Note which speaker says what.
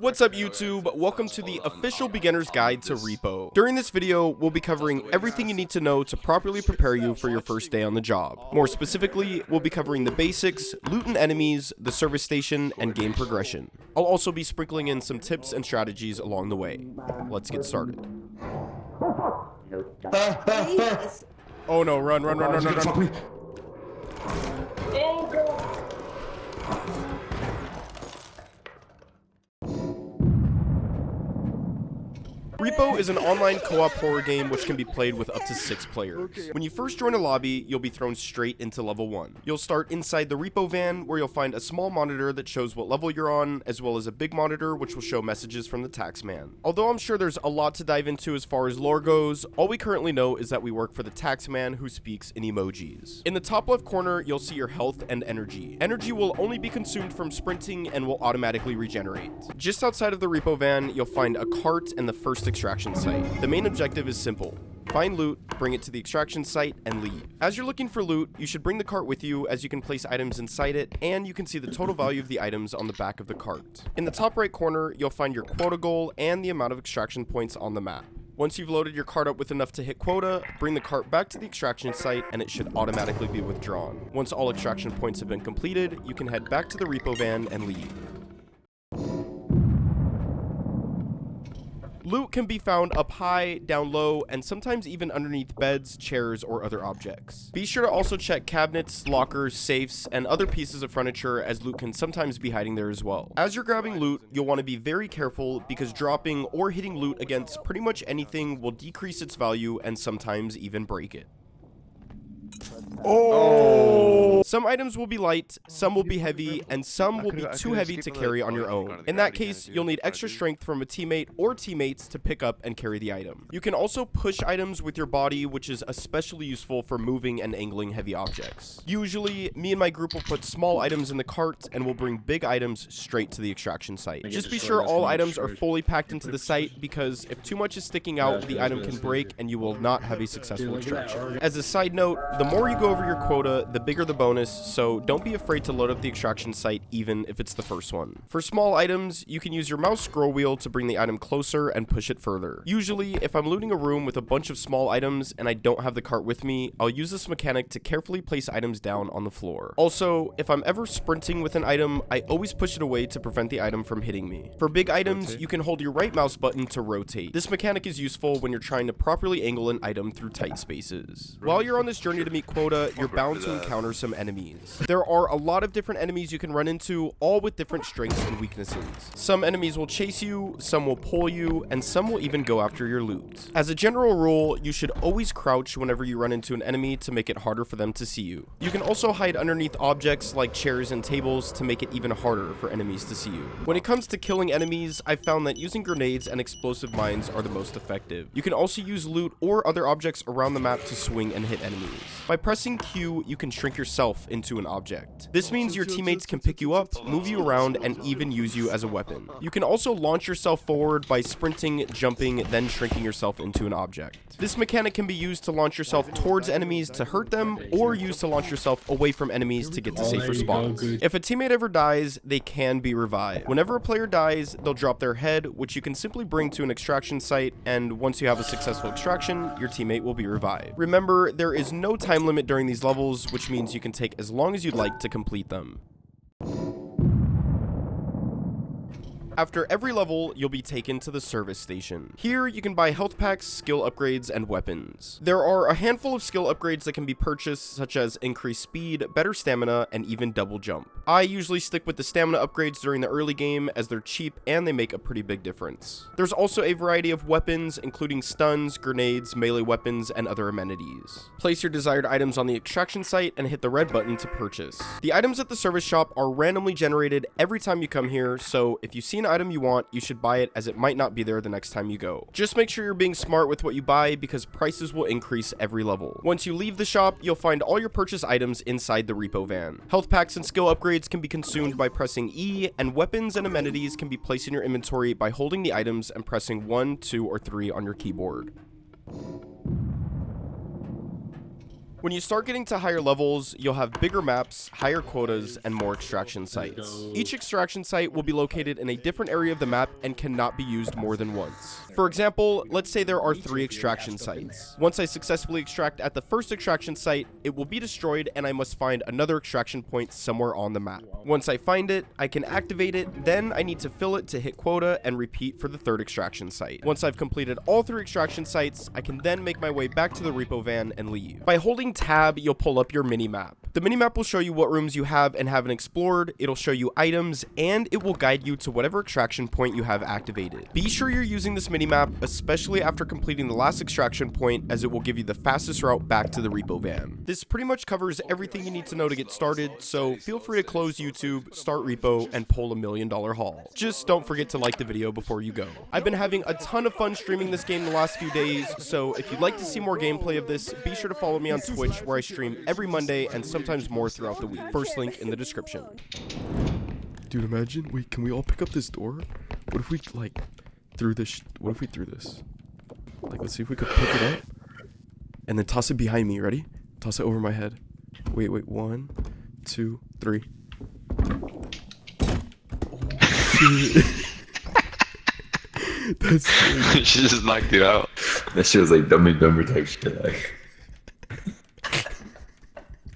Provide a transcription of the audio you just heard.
Speaker 1: What's up YouTube? Welcome to the official beginner's guide to repo. During this video, we'll be covering everything you need to know to properly prepare you for your first day on the job. More specifically, we'll be covering the basics, loot and enemies, the service station, and game progression. I'll also be sprinkling in some tips and strategies along the way. Let's get started. Oh no, run.
Speaker 2: Oh god!
Speaker 1: REPO is an online co-op horror game which can be played with up to 6 players. When you first join a lobby, you'll be thrown straight into level 1. You'll start inside the REPO van, where you'll find a small monitor that shows what level you're on, as well as a big monitor which will show messages from the taxman. Although I'm sure there's a lot to dive into as far as lore goes, all we currently know is that we work for the taxman who speaks in emojis. In the top left corner, you'll see your health and energy. Energy will only be consumed from sprinting and will automatically regenerate. Just outside of the REPO van, you'll find a cart and the first extraction site. The main objective is simple. Find loot, bring it to the extraction site, and leave. As you're looking for loot, you should bring the cart with you, as you can place items inside it, and you can see the total value of the items on the back of the cart. In the top right corner, you'll find your quota goal and the amount of extraction points on the map. Once you've loaded your cart up with enough to hit quota, bring the cart back to the extraction site and it should automatically be withdrawn. Once all extraction points have been completed, you can head back to the REPO van and leave. Loot can be found up high, down low, and sometimes even underneath beds, chairs, or other objects. Be sure to also check cabinets, lockers, safes, and other pieces of furniture, as loot can sometimes be hiding there as well. As you're grabbing loot, you'll want to be very careful because dropping or hitting loot against pretty much anything will decrease its value and sometimes even break it. Oh! Some items will be light, some will be heavy, and some will be too heavy to carry on your own. In that case, you'll need extra strength from a teammate or teammates to pick up and carry the item. You can also push items with your body, which is especially useful for moving and angling heavy objects. Usually, me and my group will put small items in the cart and we'll bring big items straight to the extraction site. Just be sure all items are fully packed into the site, because if too much is sticking out, the item can break and you will not have a successful extraction. As a side note, the more you go over your quota, the bigger the bonus, so don't be afraid to load up the extraction site even if it's the first one. For small items, you can use your mouse scroll wheel to bring the item closer and push it further. Usually, if I'm looting a room with a bunch of small items and I don't have the cart with me, I'll use this mechanic to carefully place items down on the floor. Also, if I'm ever sprinting with an item, I always push it away to prevent the item from hitting me. For big items, you can hold your right mouse button to rotate. This mechanic is useful when you're trying to properly angle an item through tight spaces. While you're on this journey to meet quota, you're bound to encounter some enemies. There are a lot of different enemies you can run into, all with different strengths and weaknesses. Some enemies will chase you, some will pull you, and some will even go after your loot. As a general rule, you should always crouch whenever you run into an enemy to make it harder for them to see you. You can also hide underneath objects like chairs and tables to make it even harder for enemies to see you. When it comes to killing enemies, I've found that using grenades and explosive mines are the most effective. You can also use loot or other objects around the map to swing and hit enemies. By pressing Q, you can shrink yourself into an object. This means your teammates can pick you up, move you around, and even use you as a weapon. You can also launch yourself forward by sprinting, jumping, then shrinking yourself into an object. This mechanic can be used to launch yourself towards enemies to hurt them, or used to launch yourself away from enemies to get to safer spots. If a teammate ever dies, they can be revived. Whenever a player dies, they'll drop their head, which you can simply bring to an extraction site, and once you have a successful extraction, your teammate will be revived. Remember, there is no time limit during these levels, which means you can take as long as you'd like to complete them. After every level, you'll be taken to the service station. Here, you can buy health packs, skill upgrades, and weapons. There are a handful of skill upgrades that can be purchased, such as increased speed, better stamina, and even double jump. I usually stick with the stamina upgrades during the early game, as they're cheap and they make a pretty big difference. There's also a variety of weapons, including stuns, grenades, melee weapons, and other amenities. Place your desired items on the extraction site and hit the red button to purchase. The items at the service shop are randomly generated every time you come here, so if you see an item you want, you should buy it, as it might not be there the next time you go. Just make sure you're being smart with what you buy, because prices will increase every level. Once you leave the shop, you'll find all your purchase items inside the REPO van. Health packs and skill upgrades can be consumed by pressing E, and weapons and amenities can be placed in your inventory by holding the items and pressing 1, 2, or 3 on your keyboard. When you start getting to higher levels, you'll have bigger maps, higher quotas, and more extraction sites. Each extraction site will be located in a different area of the map and cannot be used more than once. For example, let's say there are 3 extraction sites. Once I successfully extract at the first extraction site, it will be destroyed and I must find another extraction point somewhere on the map. Once I find it, I can activate it, then I need to fill it to hit quota and repeat for the 3rd extraction site. Once I've completed all 3 extraction sites, I can then make my way back to the repo van and leave. By holding tab, you'll pull up your mini-map. The mini-map will show you what rooms you have and haven't explored, it'll show you items, and it will guide you to whatever extraction point you have activated. Be sure you're using this mini-map, especially after completing the last extraction point, as it will give you the fastest route back to the repo van. This pretty much covers everything you need to know to get started, so feel free to close YouTube, start repo, and pull $1 million haul. Just don't forget to like the video before you go. I've been having a ton of fun streaming this game the last few days, so if you'd like to see more gameplay of this, be sure to follow me on Twitch, where I stream every Monday and sometimes more throughout the week. First link in the description. Dude, imagine, wait, can we all pick up this door? What if we, like, threw this, what if we threw this? Like, let's see if we could pick it up, and then toss it behind me, ready? Toss it over my head. Wait, 1, 2, 3. Oh, shit. That's
Speaker 3: She just knocked you out.
Speaker 4: That shit was like Dumb and Dumber type shit. Like.